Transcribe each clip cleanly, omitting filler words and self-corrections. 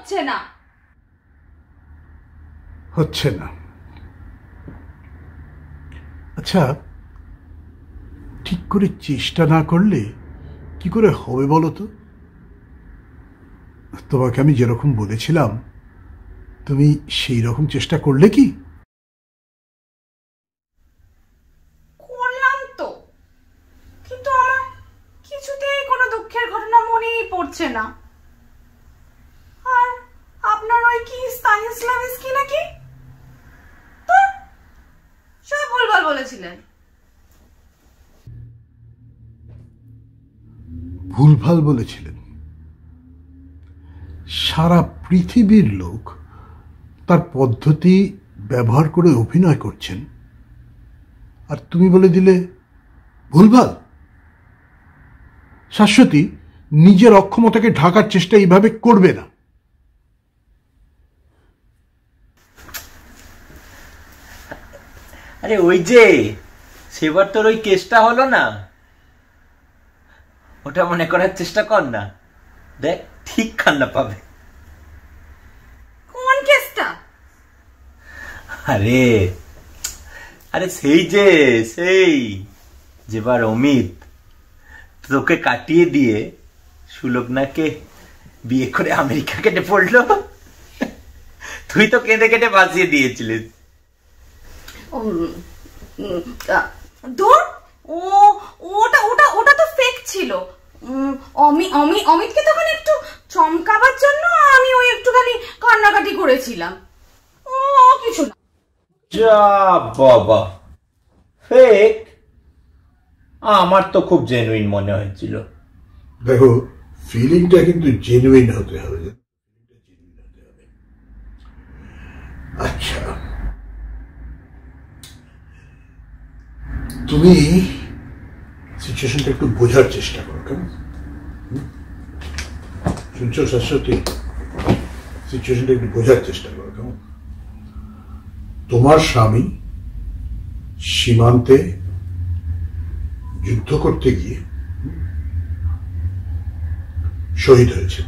হচ্ছে না। হচ্ছে না? আচ্ছা, ঠিক করে চেষ্টা না করলে কি করে হবে বলো তো? তোমাকে আমি যেরকম বলেছিলাম তুমি সেই রকম চেষ্টা করলে কি? করলাম তো, কিন্তু আমার কিছুতেই কোনো দুঃখের ঘটনা মনেই পড়ছে না। আর আপনার ওই কি স্তানিস্লাভিস কি নাকি, তো সব ভুলভাল বলেছিলেন। ভুলভাল বলেছিলেন? সারা পৃথিবীর লোক তার পদ্ধতি ব্যবহার করে অভিনয় করছেন, আর তুমি বলে দিলে ভুলভাল? শাশ্বতী নিজের অক্ষমতাকে ঢাকার চেষ্টা এইভাবে করবে না। আরে ওই যে সেবার তোর ওই কেসটা হলো না, ওটা মনে করার চেষ্টা কর না, দেখ ঠিক কান্না পাবে। কোন কেসটা? আরে আরে সেই যেবার অমিত তোকে কাটিয়ে দিয়ে সুলগ্নাকে বিয়ে করে আমেরিকা কেটে পড়লো, তুই তো কেঁদে কেটে বাঁচিয়ে দিয়েছিলিস। দূর, ওটা ওটা ওটা তো ফেক ছিল। অমিতকে তখন একটু চমকাবার জন্য আমি ওই একটুখানি কান্নাকাটি করেছিলাম, ও কিছু না। যা বাবা, ফেক? আমার তো খুব জেনুইন মনে হয়েছিল। দেখো, ফিলিংটা কিন্তু জেনুইন হতে হবে। আচ্ছা, তুমি সিচুয়েশনটা একটু বোঝার চেষ্টা করো, কেমন? শুনছো শাশ্বতী? সিচুয়েশনটা একটু বোঝার চেষ্টা করো, কেমন? তোমার স্বামী সীমান্তে যুদ্ধ করতে গিয়ে শহীদ হয়েছে।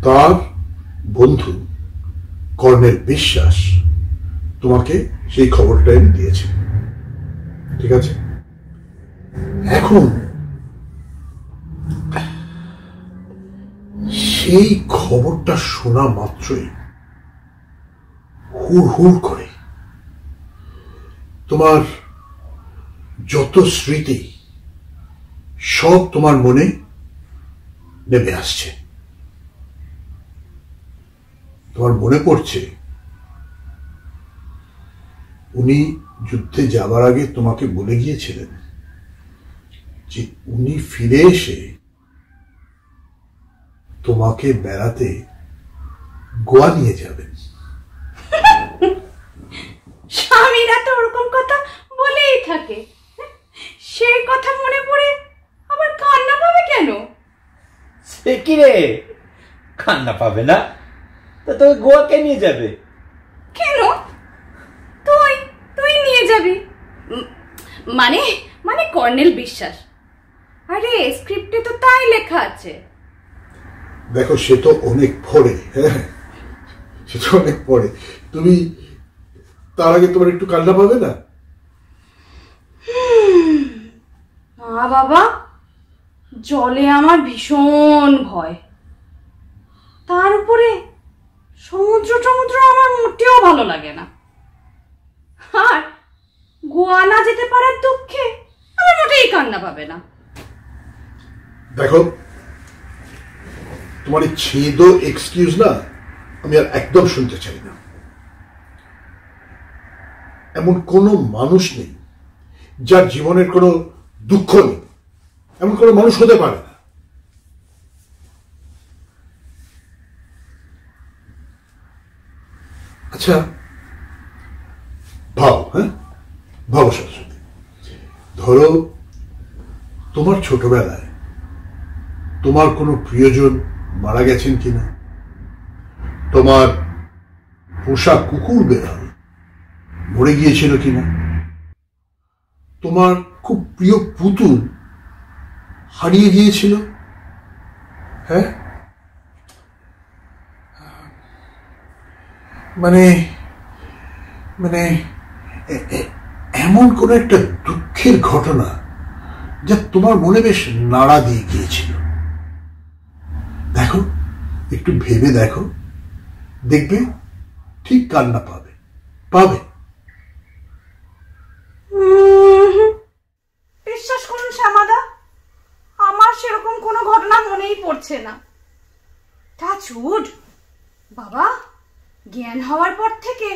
তার বন্ধু কর্নেল বিশ্বাস তোমাকে সেই খবরটা এনে দিয়েছে, ঠিক আছে? এখন সেই খবরটা শোনা মাত্রই হুড় হুড় করে তোমার যত স্মৃতি সব তোমার মনে নেমে আসছে। তোমার মনে পড়ছে উনি যুদ্ধে যাবার আগে তোমাকে বলে গিয়েছিলেন যে উনি ফিরে এসে তোমাকে বেড়াতে গোয়া নিয়ে যাবেন। স্বামীরা তো ওরকম কথা বলেই থাকে, সেই কথা মনে পড়ে আবার কান্না পাবে কেন? সে কি রে, কান্না পাবে না? তা তোকে গোয়াকে নিয়ে যাবে কেন? তুই তুই নিয়ে যাবি মানে মানে কর্নেল বিশ্বাস? আরে স্ক্রিপ্টে তো তাই লেখা আছে। দেখো, সে তো অনেক পরে, হ্যাঁ সে তো অনেক পরে। তুমি তার আগে তোমার একটু কান্না পাবে না? বাবা, জলে আমার ভীষণ ভয়, তার উপরে সমুদ্র টমুদ্র আমার মোটেও ভালো লাগে না, আর গোয়া না যেতে পারার দুঃখে আমার মোটেই কান্না পাবে না। দেখো, তোমার এই ছেদ এক্সকিউজ না আমি আর একদম শুনতে চাই না। এমন কোনো মানুষ নেই যার জীবনের কোনো দুঃখ নেই, এমন কোনো মানুষ হতে পারে না। আচ্ছা ভাবো, হ্যাঁ ভাবো শাশ্বতী, ধরো তোমার ছোটবেলায় তোমার কোনো প্রিয়জন মারা গেছেন কিনা, তোমার পোষা কুকুর বেড়াল মরে গিয়েছিল কিনা, তোমার খুব প্রিয় পুতুল হারিয়ে গিয়েছিল, হ্যাঁ, মানে মানে এমন কোন একটা দুঃখের ঘটনা যা তোমার মনে বেশ নাড়া দিয়ে গিয়েছিল। দেখো, একটু ভেবে দেখো, দেখবে ঠিক কান্না পাবে। বিশ্বাস করুন শ্যামাদা, আমার সেরকম কোনো ঘটনা মনেই পড়ছে না। টাচউড, বাবা জ্ঞান হওয়ার পর থেকে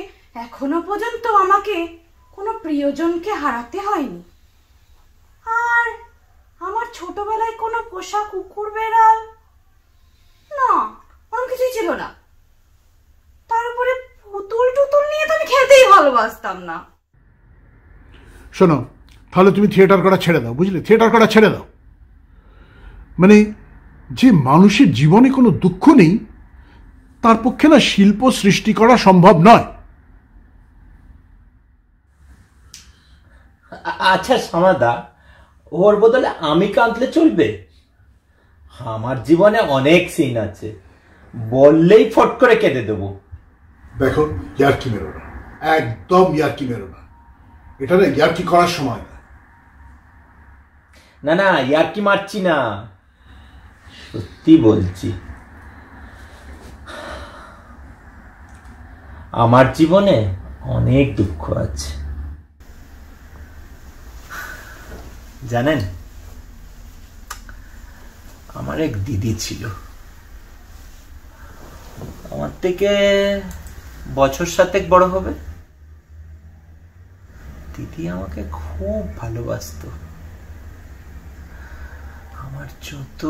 এখনো পর্যন্ত আমাকে কোনো প্রিয়জনকে হারাতে হয়নি। আর আমার ছোটবেলায় কোনো পোষা কুকুর বেড়াল না, ওরকম কিছুই ছিল না। তার উপরে পুতুল টুতুল নিয়ে তো আমি খেলতেই ভালোবাসতাম না। শোনো, তাহলে তুমি থিয়েটার করা ছেড়ে দাও, বুঝলে? থিয়েটার করা ছেড়ে দাও। মানে যে মানুষের জীবনে কোনো দুঃখ নেই তার পক্ষে না শিল্প সৃষ্টি করা সম্ভব নয়। আচ্ছা শ্যামাদা, ওর বদলে আমি কাঁদলে চলবে? আমার জীবনে অনেক সিন আছে, বললেই ফট করে কেঁদে দেবো। দেখো, ইয়ার্কি মেরো না, একদম ইয়ার্কি মেরো না। এটা না ইয়ার্কি করার সময় না। না না, ইয়ার্কি মারছি না, সত্যি বলছি। আমার জীবনে অনেক দুঃখ আছে, জানেন? আমার এক দিদি ছিল, আমার থেকে বছর 7 বড় হবে। দিদি আমাকে খুব ভালোবাসতো। আমার যত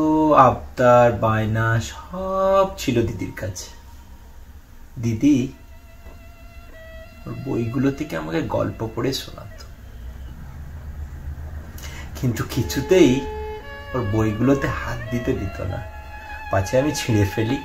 আবদার বায়না সব ছিল দিদির কাছে। দিদি ওর বইগুলো থেকে আমাকে গল্প পড়ে শোনাতো, কিন্তু কিছুতেই ওর বইগুলোতে হাত দিতে দিত না, পাছে আমি ছিঁড়ে ফেলি।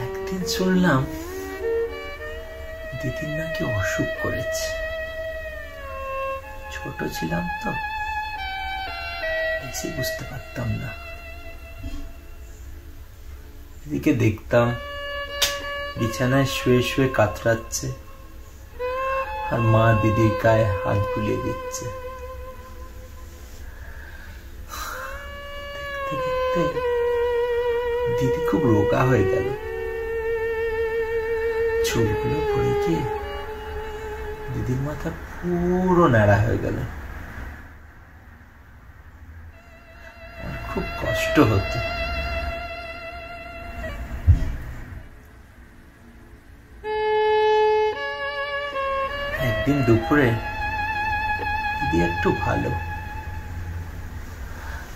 একদিন শুনলাম দিদির নাকি অসুখ করেছে। ছোট ছিলাম তো, বেশি বুঝতে পারতাম না। দিদিকে দেখতাম বিছানায় শুয়ে শুয়ে কাতরাচ্ছে, আর মা দিদির গায়ে হাত বুলিয়ে দিচ্ছে। দেখতে দেখতে দিদি খুব রোগা হয়ে গেল, চুলগুলো পড়ে গিয়ে দিদির মাথা পুরো ন্যাড়া হয়ে গেল। খুব কষ্ট হতো। একদিন দুপুরে দিদি একটু ভালো,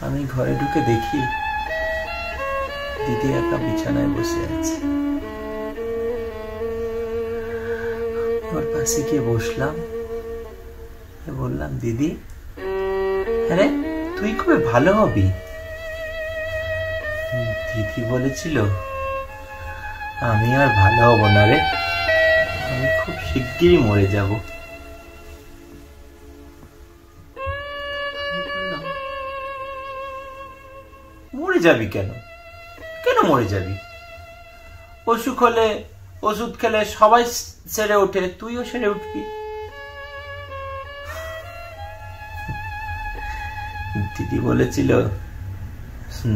আমি ঘরে ঢুকে দেখি দিদি একা বিছানায় বসে আছে। ওর পাশে গিয়ে বসলাম, বললাম, দিদি, আরে তুই কবে ভালো হবি? দিদি বলেছিল, আমি আর ভালো হব না রে, আমি খুব শিগগিরই মরে যাব। মরে যাবি কেন? কেন মরে যাবি? অসুখ হলে ওষুধ খেলে সবাই সেরে ওঠে, তুইও সেরে উঠবি। দিদি বলেছিল,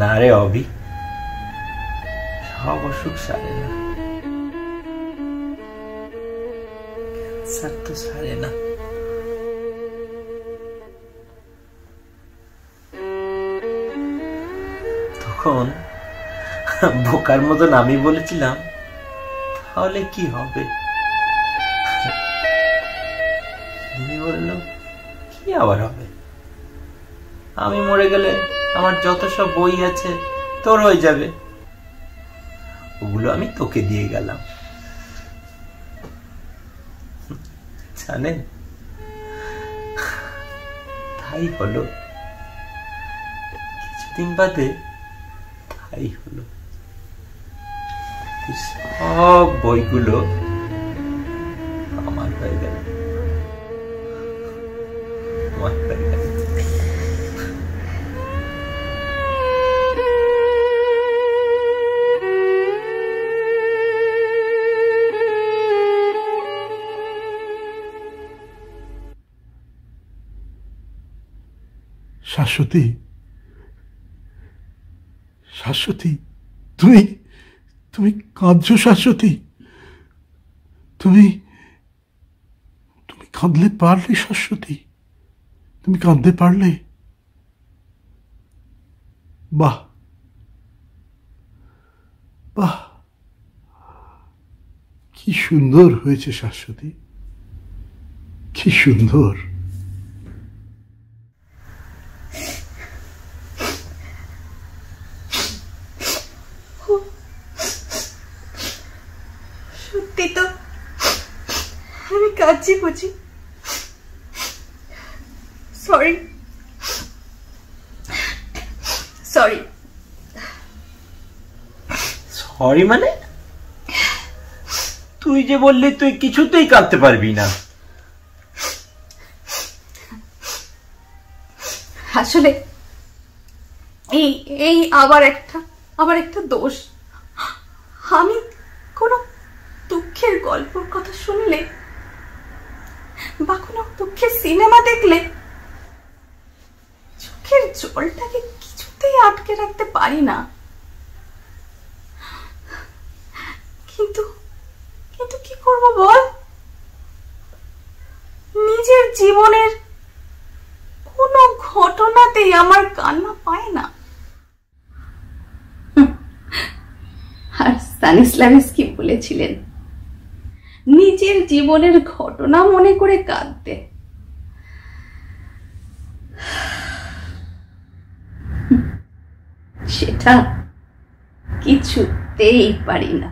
না রে অভি, সব অসুখ সারে না, ক্যান্সার তো সারে না। তখন বোকার মতন আমি বলেছিলাম, তাহলে কি হবে? দিদি বলল, কি আবার হবে? আমি মরে গেলে আমার যত সব বই আছে তোর হয়ে যাবে, ওগুলো আমি তোকে দিয়ে গেলাম। জানেন, তাই হলো। কিছুদিন বাদে তাই হলো, সব বইগুলো আমার হয়ে গেল, আমার হয়ে গেল। শাশ্বতী, শাশ্বতী, তুমি তুমি কাঁদছো শাশ্বতী? তুমি তুমি কাঁদলে পারলে শাশ্বতী? তুমি কাঁদতে পারলে? বাহ বাহ, কি সুন্দর হয়েছে শাশ্বতী, কি সুন্দর। সত্যি তো আমি কাঁদছি বুঝি? সরি সরি সরি মানে? তুই যে বললি তুই কিছুতেই কাঁদতে পারবি না। আসলে এই এই আবার একটা দোষ। আমি কোনো দুঃখের গল্পের কথা শুনলে বা কোনো দুঃখের সিনেমা দেখলে চোখের জলটাকে কিছুতেই আটকে রাখতে পারি না। কিন্তু কিন্তু কি করব বল? নিজের জীবনের কোনো ঘটনাতেই আমার কান্না পায় না। আর স্তানিস্লাভস্কি বলেছিলেন নিজের জীবনের ঘটনা মনে করে কাঁদতে। সেটা কিছুতেই পারি না।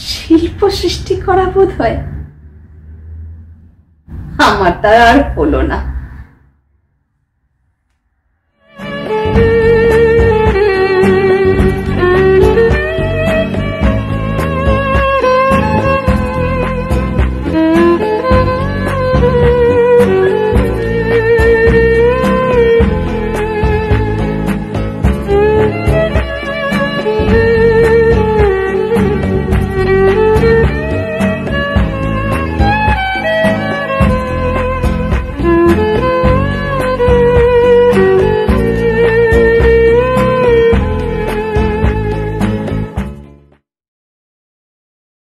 শিল্প সৃষ্টি করা বোধ হয় আমার দ্বারা আর হলো না।